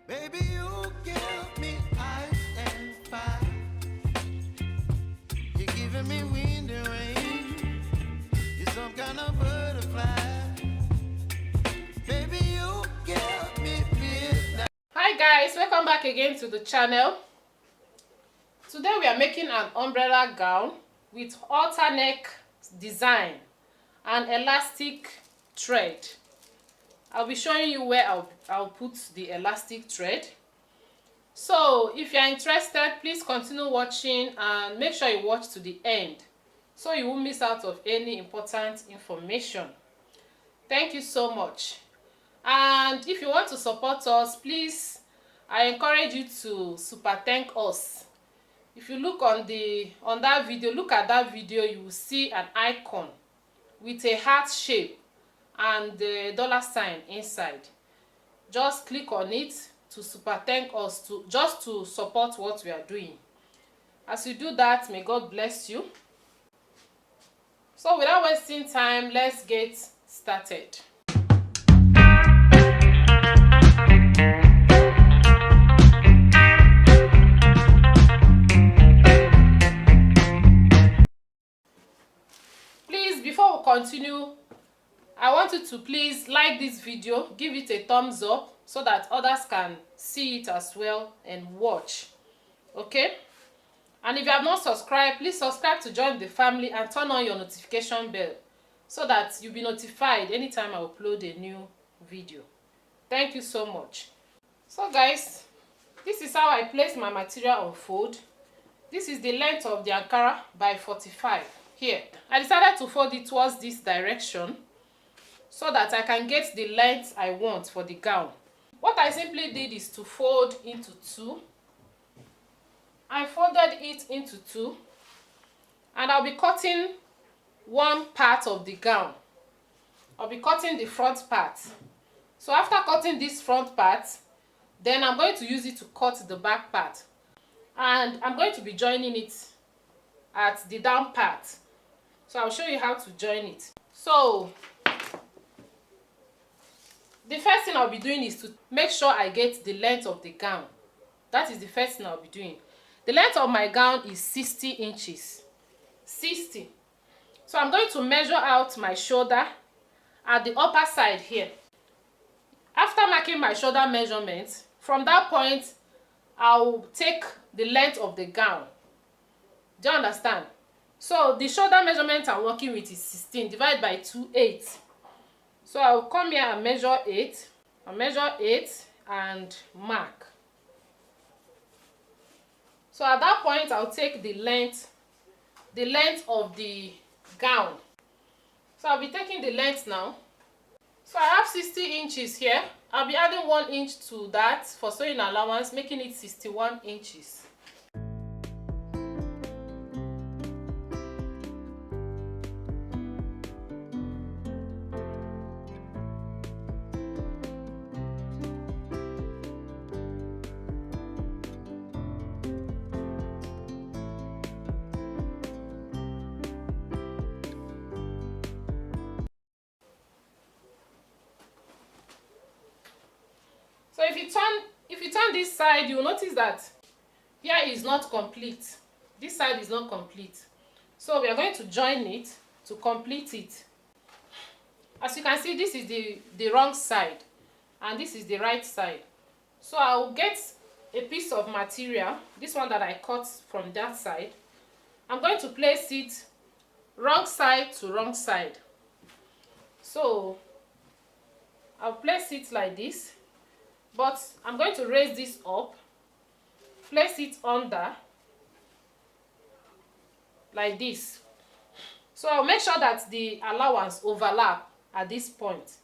Baby, you give me ice and fire. You're giving me wind and rain. You're some kind of butterfly. Baby, you give me midnight. Hi guys, welcome back again to the channel. Today we are making an umbrella gown with halter neck design and elastic thread. I'll be showing you where I'll put the elastic thread. So if you're interested, please continue watching and make sure you watch to the end so you won't miss out of any important information. Thank you so much. And if you want to support us, please, I encourage you to super thank us. If you look on that video, look at that video, you will see an icon with a heart shape and the dollar sign inside. Just click on it to super thank us, just to support what we are doing. As you do that, may God bless you. So without wasting time, let's get started. Please, before we continue, I want you to please like this video, give it a thumbs up so that others can see it as well and watch. Okay? And if you have not subscribed, please subscribe to join the family and turn on your notification bell so that you'll be notified anytime I upload a new video. Thank you so much. So guys, this is how I place my material on fold. This is the length of the Ankara by 45 here. I decided to fold it towards this direction so that I can get the length I want for the gown. What I simply did is to fold into two. I folded it into two and I'll be cutting one part of the gown. I'll be cutting the front part. So after cutting this front part, then I'm going to use it to cut the back part. And I'm going to be joining it at the down part. So I'll show you how to join it. So the first thing I'll be doing is to make sure I get the length of the gown. That is the first thing I'll be doing. The length of my gown is 60 inches. 60. So I'm going to measure out my shoulder at the upper side here. After marking my shoulder measurement, from that point, I'll take the length of the gown. Do you understand? So the shoulder measurement I'm working with is 16 divided by 2, 8. So I'll come here and measure 8. I'll measure 8 and mark. So at that point, I'll take the length of the gown. So I'll be taking the length now. So I have 60 inches here. I'll be adding 1 inch to that for sewing allowance, making it 61 inches. So if you turn this side, you'll notice that here is not complete. This side is not complete. So we are going to join it to complete it. As you can see, this is the wrong side and this is the right side. So I will get a piece of material, this one that I cut from that side. I'm going to place it wrong side to wrong side. So I'll place it like this. But I'm going to raise this up, place it under, like this. So I'll make sure that the allowance overlap at this point.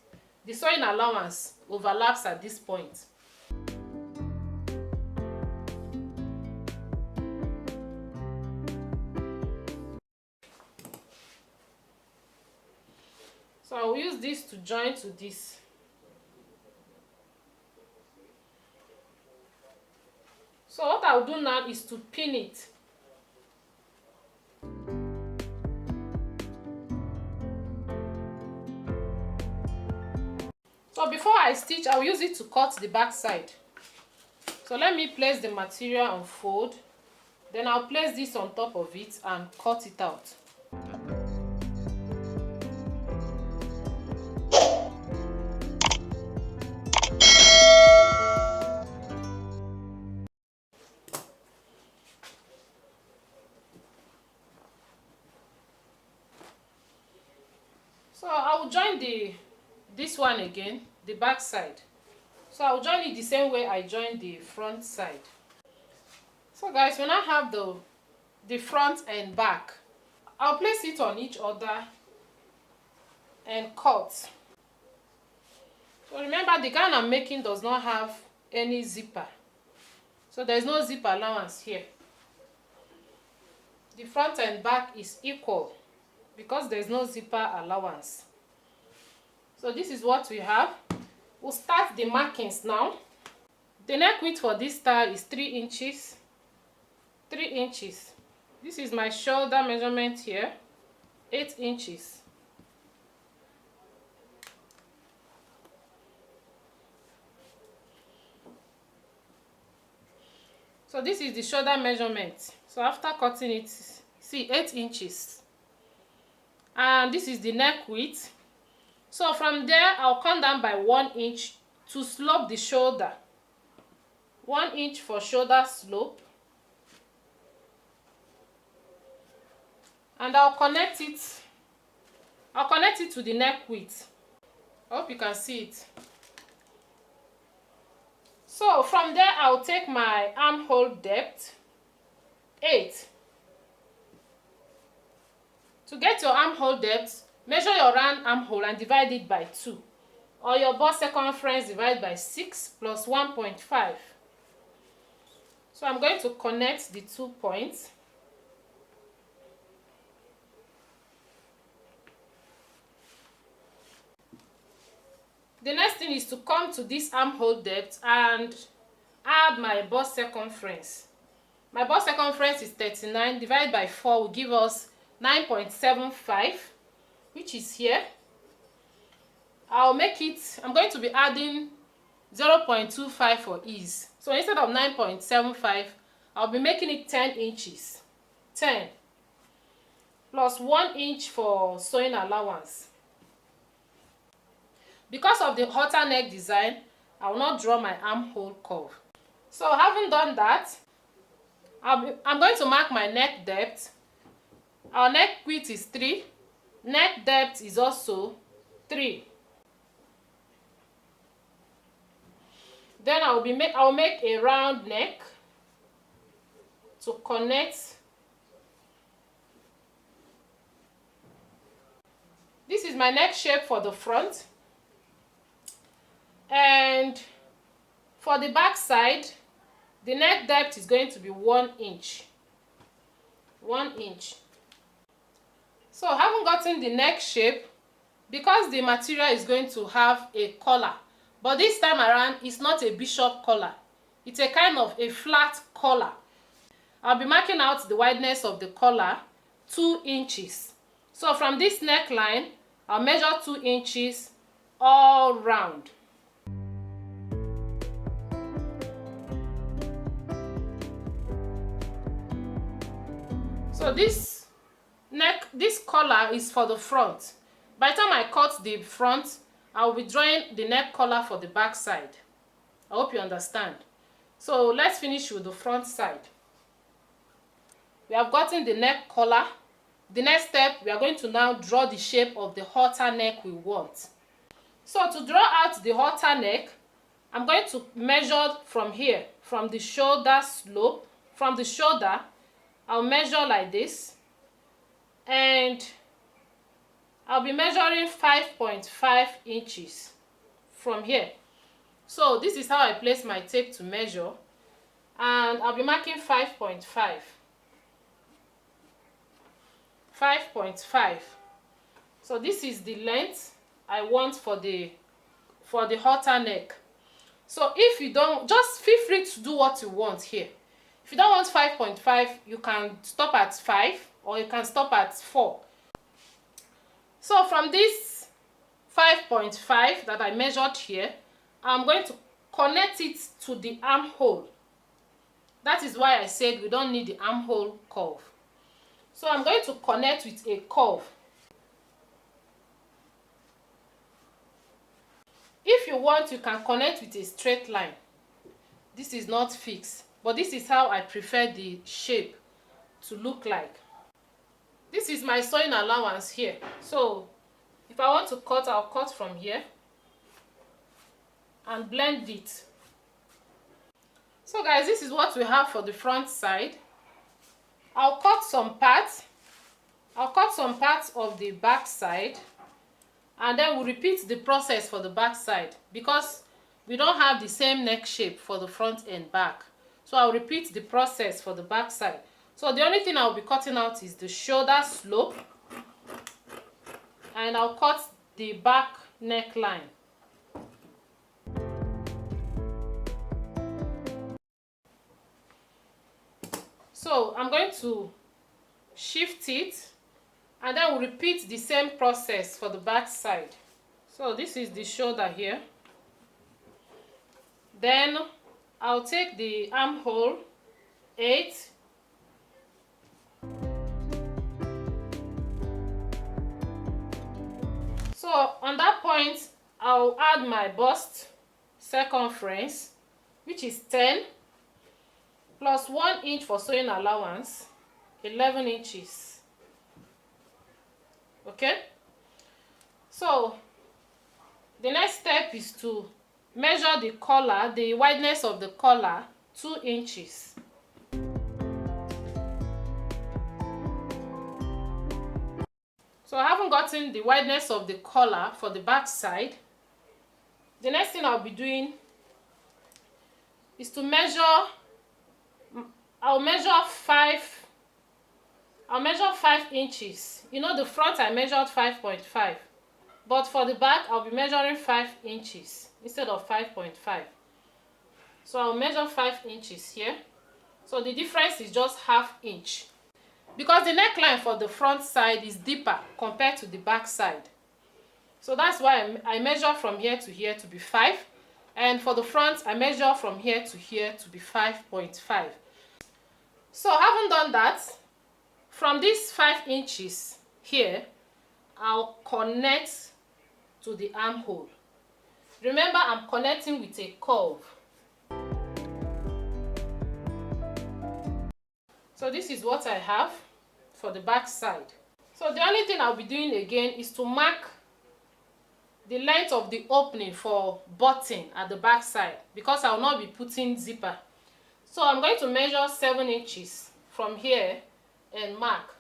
The sewing allowance overlaps at this point. So I'll use this to join to this. So what I'll do now is to pin it. So before I stitch, I'll use it to cut the back side. So let me place the material on fold, then I'll place this on top of it and cut it out. So I will join this one again, the back side. So I'll join it the same way I joined the front side. So guys, when I have the front and back, I'll place it on each other and cut. So remember, the gown I'm making does not have any zipper, so there's no zip allowance here. The front and back is equal because there's no zipper allowance. So this is what we have. We'll start the markings now. The neck width for this style is 3 inches. 3 inches. This is my shoulder measurement here, 8 inches. So this is the shoulder measurement. So after cutting it, see, 8 inches. And this is the neck width. So from there, I'll come down by 1 inch to slope the shoulder. 1 inch for shoulder slope. And I'll connect it to the neck width. I hope you can see it. So from there, I'll take my armhole depth, 8. To get your armhole depth, measure your round armhole and divide it by 2. Or your bust circumference divided by 6 plus 1.5. So I'm going to connect the 2 points. The next thing is to come to this armhole depth and add my bust circumference. My bust circumference is 39, divided by 4 will give us 9.75, which is here. I'm going to be adding 0.25 for ease. So instead of 9.75, I'll be making it 10 inches. 10 plus 1 inch for sewing allowance. Because of the halter neck design, I will not draw my armhole curve. So having done that, I'm going to mark my neck depth. Our neck width is 3. Neck depth is also 3. Then I'll make a round neck to connect. This is my neck shape for the front. And for the back side, the neck depth is going to be 1 inch. 1 inch. So having gotten the neck shape, because the material is going to have a collar, but this time around it's not a bishop collar, it's a kind of a flat collar. I'll be marking out the wideness of the collar 2 inches. So from this neckline, I'll measure 2 inches all round. So this collar is for the front. By the time I cut the front, I will be drawing the neck collar for the back side. I hope you understand. So let's finish with the front side. We have gotten the neck collar. The next step, we are going to now draw the shape of the halter neck we want. So to draw out the halter neck, I'm going to measure from here, from the shoulder slope. From the shoulder, I'll measure like this, and I'll be measuring 5.5 inches from here. So this is how I place my tape to measure, and I'll be marking 5.5. 5.5. So this is the length I want for the halter neck. So if you don't, just feel free to do what you want here. If you don't want 5.5, you can stop at 5 or you can stop at 4. So from this 5.5 that I measured here, I'm going to connect it to the armhole. That is why I said we don't need the armhole curve. So I'm going to connect with a curve. If you want, you can connect with a straight line. This is not fixed, but this is how I prefer the shape to look like. This is my sewing allowance here. So if I want to cut, I'll cut from here and blend it. So guys, this is what we have for the front side. I'll cut some parts. I'll cut some parts of the back side, and then we'll repeat the process for the back side because we don't have the same neck shape for the front and back. So I'll repeat the process for the back side. So the only thing I'll be cutting out is the shoulder slope, and I'll cut the back neckline. So I'm going to shift it, and then we'll repeat the same process for the back side. So this is the shoulder here. Then I'll take the armhole 8. So on that point, I'll add my bust circumference, which is 10, plus 1 inch for sewing allowance, 11 inches. Okay? So the next step is to measure the collar, the wideness of the collar, 2 inches. So I haven't gotten the wideness of the collar for the back side. The next thing I'll be doing is to measure. I'll measure 5 inches. You know, the front I measured 5.5, but for the back I'll be measuring 5 inches instead of 5.5. So I'll measure 5 inches here. So the difference is just ½ inch, because the neckline for the front side is deeper compared to the back side. So that's why I measure from here to here to be 5, and for the front I measure from here to here to be 5.5. So having done that, from these 5 inches here, I'll connect to the armhole. Remember, I'm connecting with a curve. So this is what I have for the back side. So the only thing I'll be doing again is to mark the length of the opening for button at the back side, because I'll not be putting zipper. So I'm going to measure 7 inches from here and mark.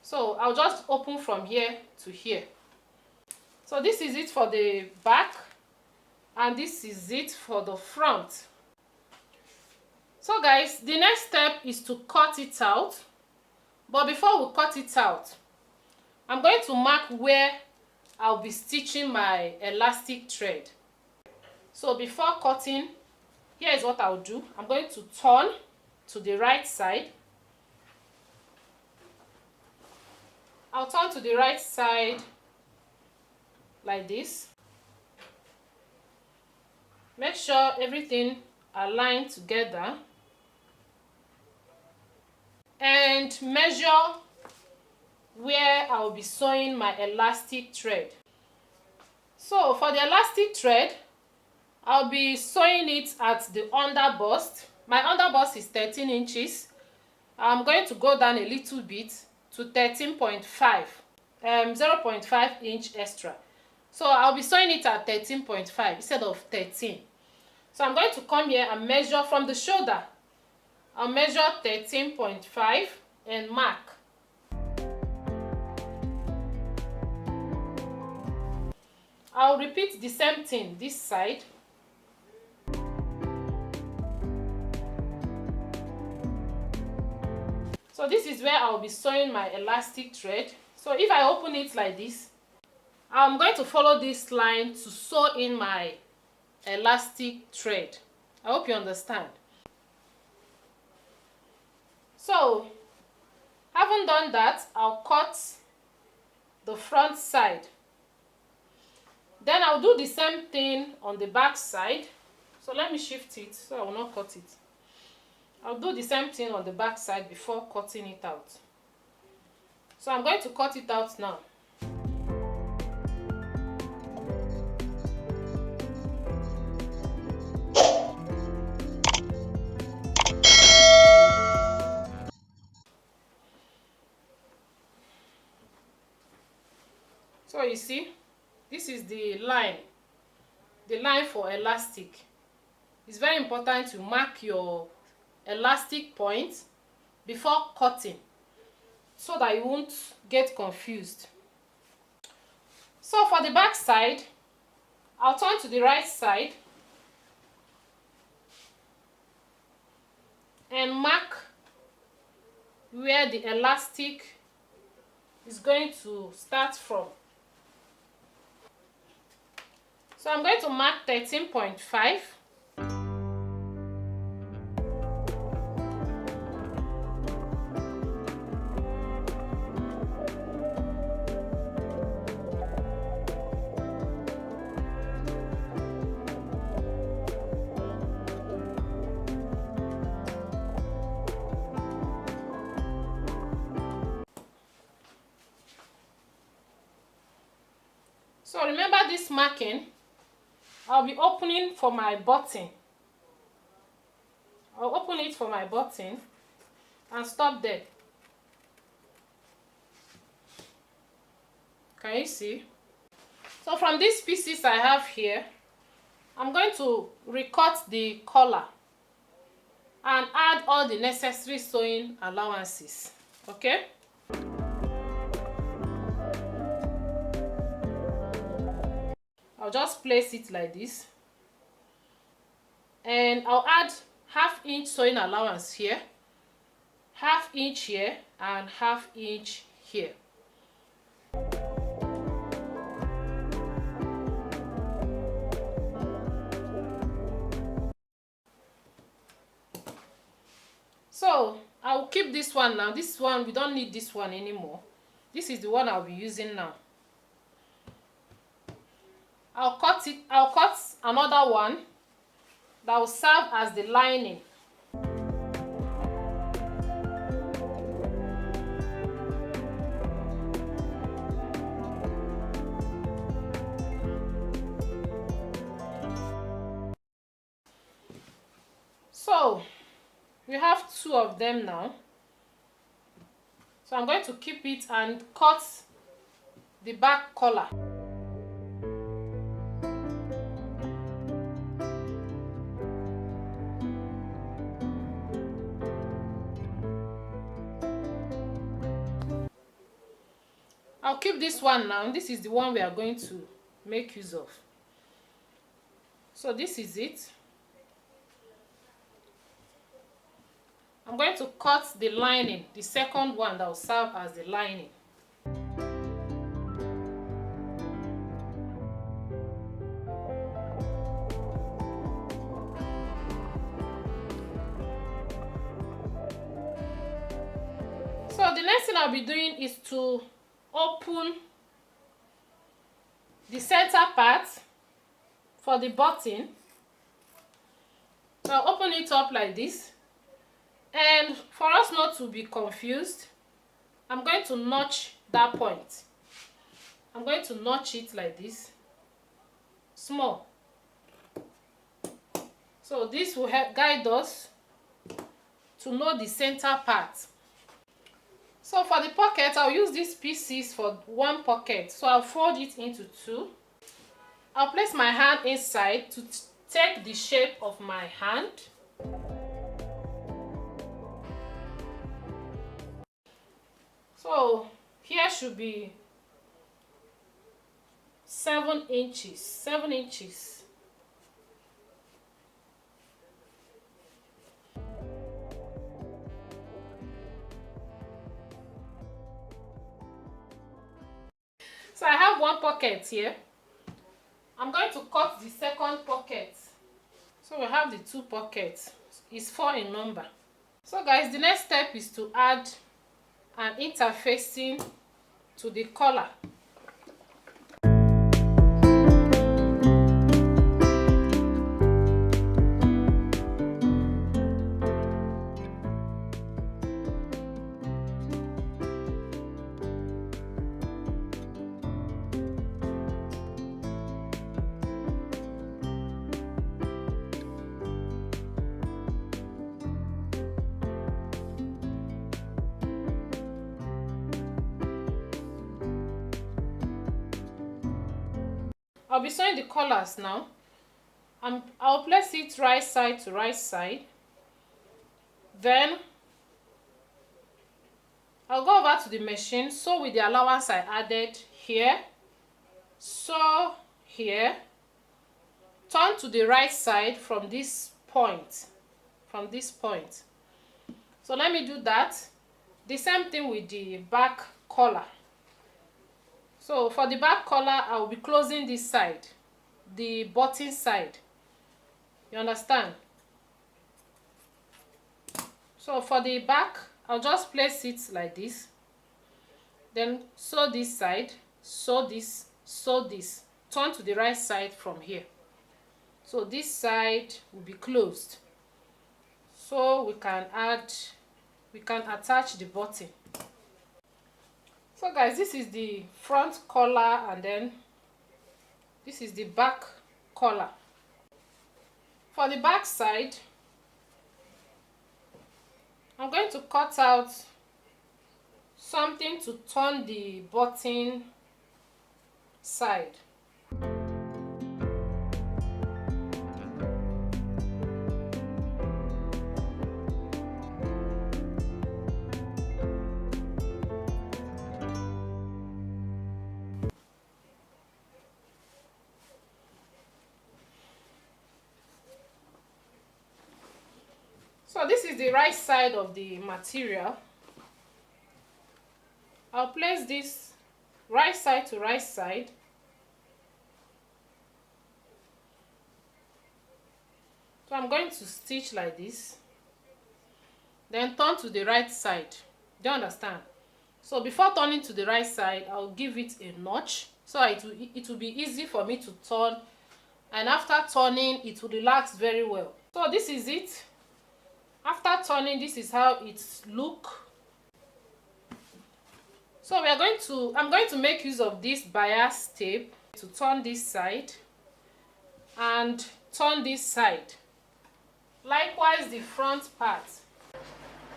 So I'll just open from here to here. So this is it for the back, and this is it for the front. So guys, the next step is to cut it out. But before we cut it out, I'm going to mark where I'll be stitching my elastic thread. So before cutting, here is what I'll do. I'm going to turn to the right side. I'll turn to the right side like this. Make sure everything aligns together. And measure where I'll be sewing my elastic thread. So for the elastic thread, I'll be sewing it at the under bust. My under bust is 13 inches. I'm going to go down a little bit to 13.5, 0.5 inch extra. So I'll be sewing it at 13.5 instead of 13. So I'm going to come here and measure from the shoulder. I'll measure 13.5 and mark. I'll repeat the same thing this side. So this is where I'll be sewing my elastic thread. So if I open it like this, I'm going to follow this line to sew in my elastic thread. I hope you understand. So having done that, I'll cut the front side. Then I'll do the same thing on the back side. So let me shift it so I will not cut it. I'll do the same thing on the back side before cutting it out. So I'm going to cut it out now. So you see, this is the line for elastic. It's very important to mark your elastic point before cutting so that you won't get confused. So for the back side, I'll turn to the right side and mark where the elastic is going to start from. So I'm going to mark 13.5. So remember this marking, I'll be opening for my button. I'll open it for my button and stop there. Can you see? So from these pieces I have here, I'm going to recut the collar and add all the necessary sewing allowances. Okay? I'll just place it like this, and I'll add ½ inch sewing allowance here, ½ inch here, and ½ inch here. So I'll keep this one now. This one, we don't need this one anymore. This is the one I'll be using now. I'll cut another one that will serve as the lining. So we have 2 of them now. So I'm going to keep it and cut the back collar. I'll keep this one now. This is the one we are going to make use of. So this is it. I'm going to cut the lining, the second one that will serve as the lining. So the next thing I'll be doing is to open the center part for the button. So I'll open it up like this, and for us not to be confused, I'm going to notch that point. I'm going to notch it like this, small. So this will help guide us to know the center part. So for the pocket, I'll use these pieces for one pocket. So I'll fold it into 2. I'll place my hand inside to take the shape of my hand. So here should be 7 inches. 7 inches. So I have one pocket here. I'm going to cut the second pocket. So we have the 2 pockets. It's 4 in number. So guys, the next step is to add an interfacing to the collar. I'll be sewing the collars now. I'll place it right side to right side. Then I'll go over to the machine, sew with the allowance I added here, sew here, turn to the right side from this point, So let me do that. The same thing with the back collar. So for the back collar, I will be closing this side, the button side. You understand? So for the back, I'll just place it like this. Then sew this side, sew this, turn to the right side from here. So this side will be closed. So we can attach the button. So guys, this is the front collar, and then this is the back collar. For the back side, I'm going to cut out something to turn the button side. So this is the right side of the material. I'll place this right side to right side. So I'm going to stitch like this. Then turn to the right side. Do you understand? So before turning to the right side, I'll give it a notch so it will be easy for me to turn, and after turning it will relax very well. So this is it. After turning, this is how it look. So I'm going to make use of this bias tape to turn this side and turn this side. Likewise the front part.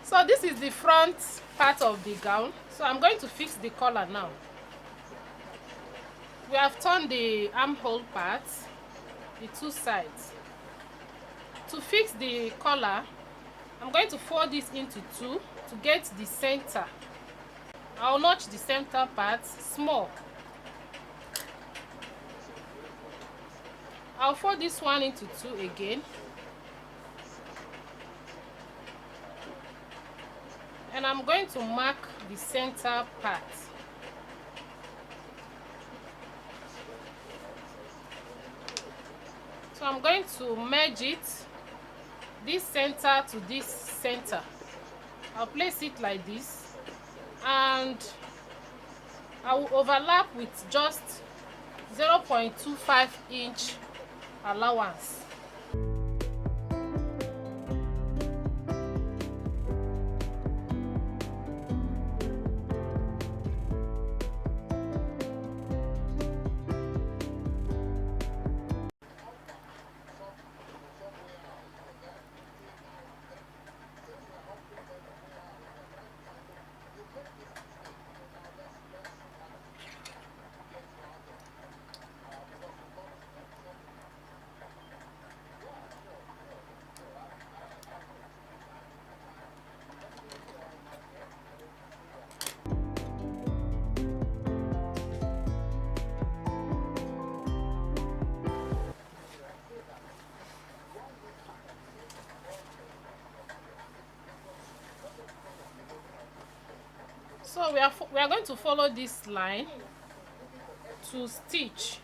So this is the front part of the gown. So I'm going to fix the collar now. We have turned the armhole part, the two sides. To fix the collar, I'm going to fold this into two to get the center. I'll notch the center part small. I'll fold this one into two again. And I'm going to mark the center part. So I'm going to merge it, this center to this center. I'll place it like this, and I will overlap with just 0.25 inch allowance. So we are going to follow this line to stitch.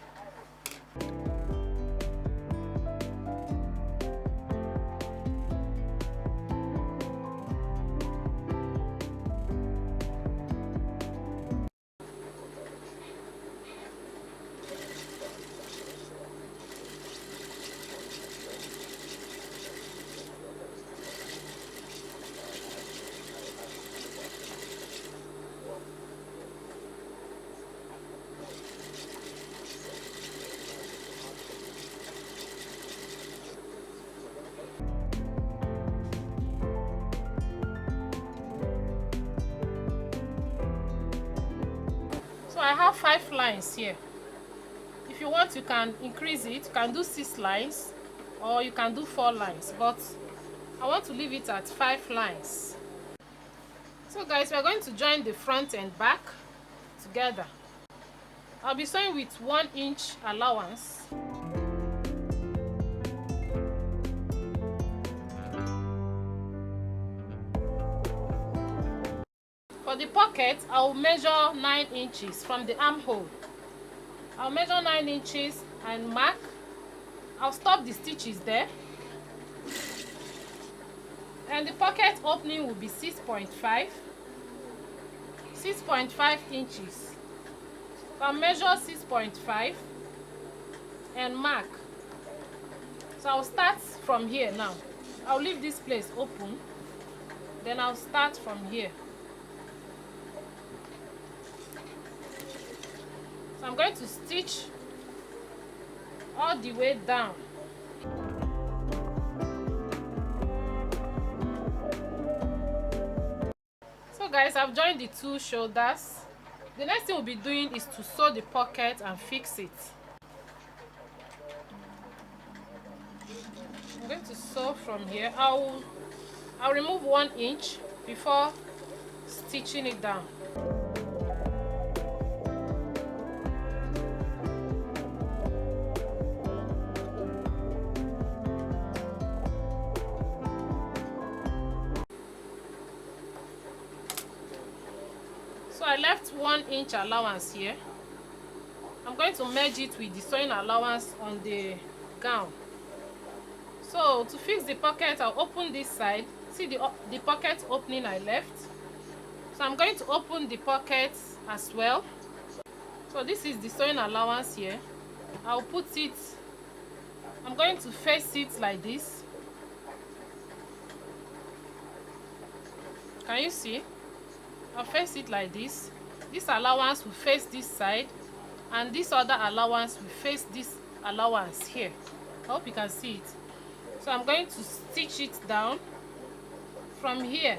So I have 5 lines here. If you you want, you can increase it. You can do 6 lines or you can do 4 lines, but I want to leave it at 5 lines. So guys, we are going to join the front and back together. I'll be sewing with 1 inch allowance. For the pocket, I'll measure 9 inches from the armhole. I'll measure 9 inches and mark. I'll stop the stitches there. And the pocket opening will be 6.5 inches. So I'll measure 6.5 and mark. So I'll start from here now. I'll leave this place open. Then I'll start from here. So I'm going to stitch all the way down. So guys, I've joined the 2 shoulders. The next thing we'll be doing is to sew the pocket and fix it. I'm going to sew from here. I'll remove 1 inch before stitching it down. So I left 1 inch allowance here. I'm going to merge it with the sewing allowance on the gown. So to fix the pocket, I'll open this side. See the pocket opening I left. So I'm going to open the pocket as well. So this is the sewing allowance here. I'll put it, I'm going to face it like this. Can you see? I'll face it like this. This allowance will face this side, and this other allowance will face this allowance here. I hope you can see it. So I'm going to stitch it down from here.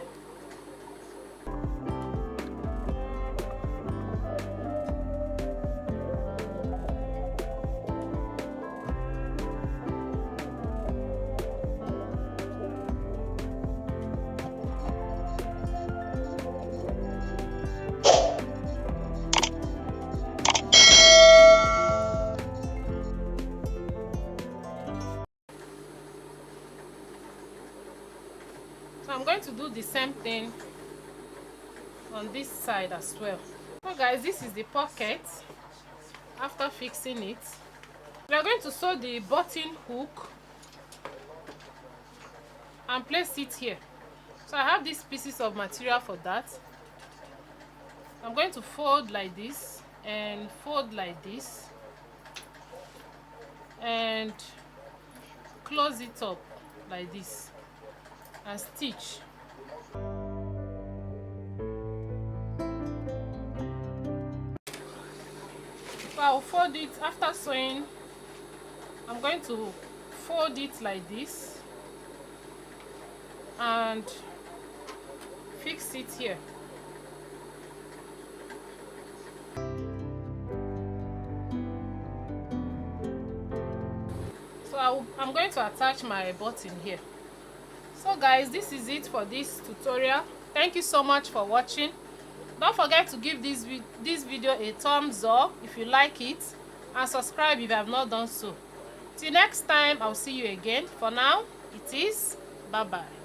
So I'm going to do the same thing on this side as well. So guys, this is the pocket after fixing it. We are going to sew the button hook and place it here. So I have these pieces of material for that. I'm going to fold like this and fold like this and close it up like this and stitch. So I'll fold it after sewing. I'm going to fold it like this and fix it here. So I'm going to attach my button here. So guys, this is it for this tutorial. Thank you so much for watching. Don't forget to give this video a thumbs up if you like it, and subscribe if you have not done so. Till next time, I'll see you again. For now, it is bye bye.